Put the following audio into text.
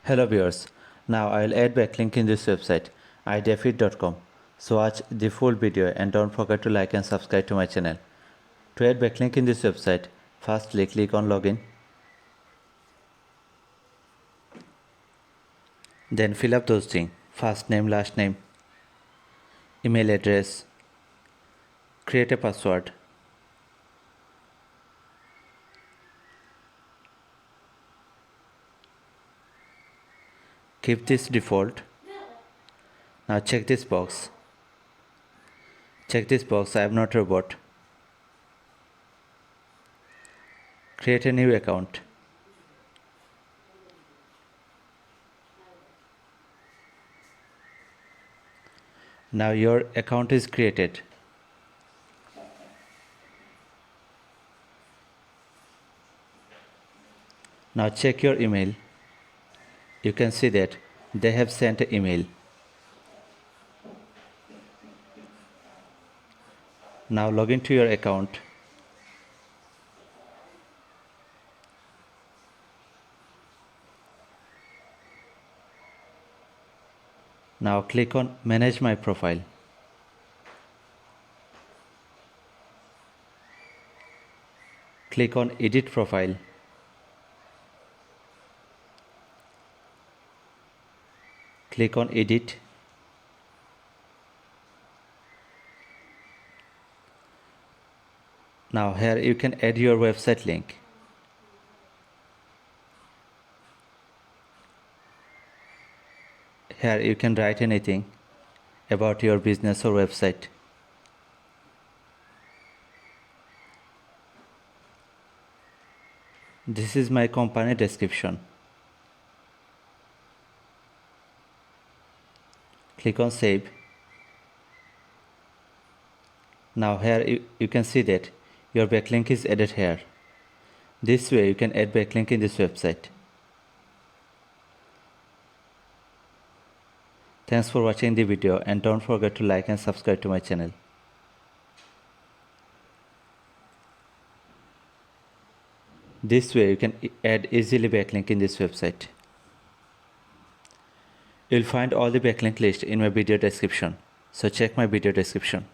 Hello viewers, now I'll add backlink in this website IdeaFit.com. So watch the full video and don't forget to like and subscribe to my channel. To add backlink in this website, firstly click on login. Then fill up those things: first name, last name, email address, create a password. Keep this default. Now check this box. Check this box, I am not a robot. Create a new account. Now your account is created. Now check your email. You can see that they have sent an email. Now log into your account. Now click on Manage My Profile. Click on Edit Profile. Click on Edit. Now here you can add your website link. Here you can write anything about your business or website. This is my company description. Click on Save. Now here you can see that your backlink is added here. This way you can add backlink in this website. Thanks for watching the video and don't forget to like and subscribe to my channel. This way you can add easily backlink in this website. You'll find all the backlink list in my video description, so check my video description.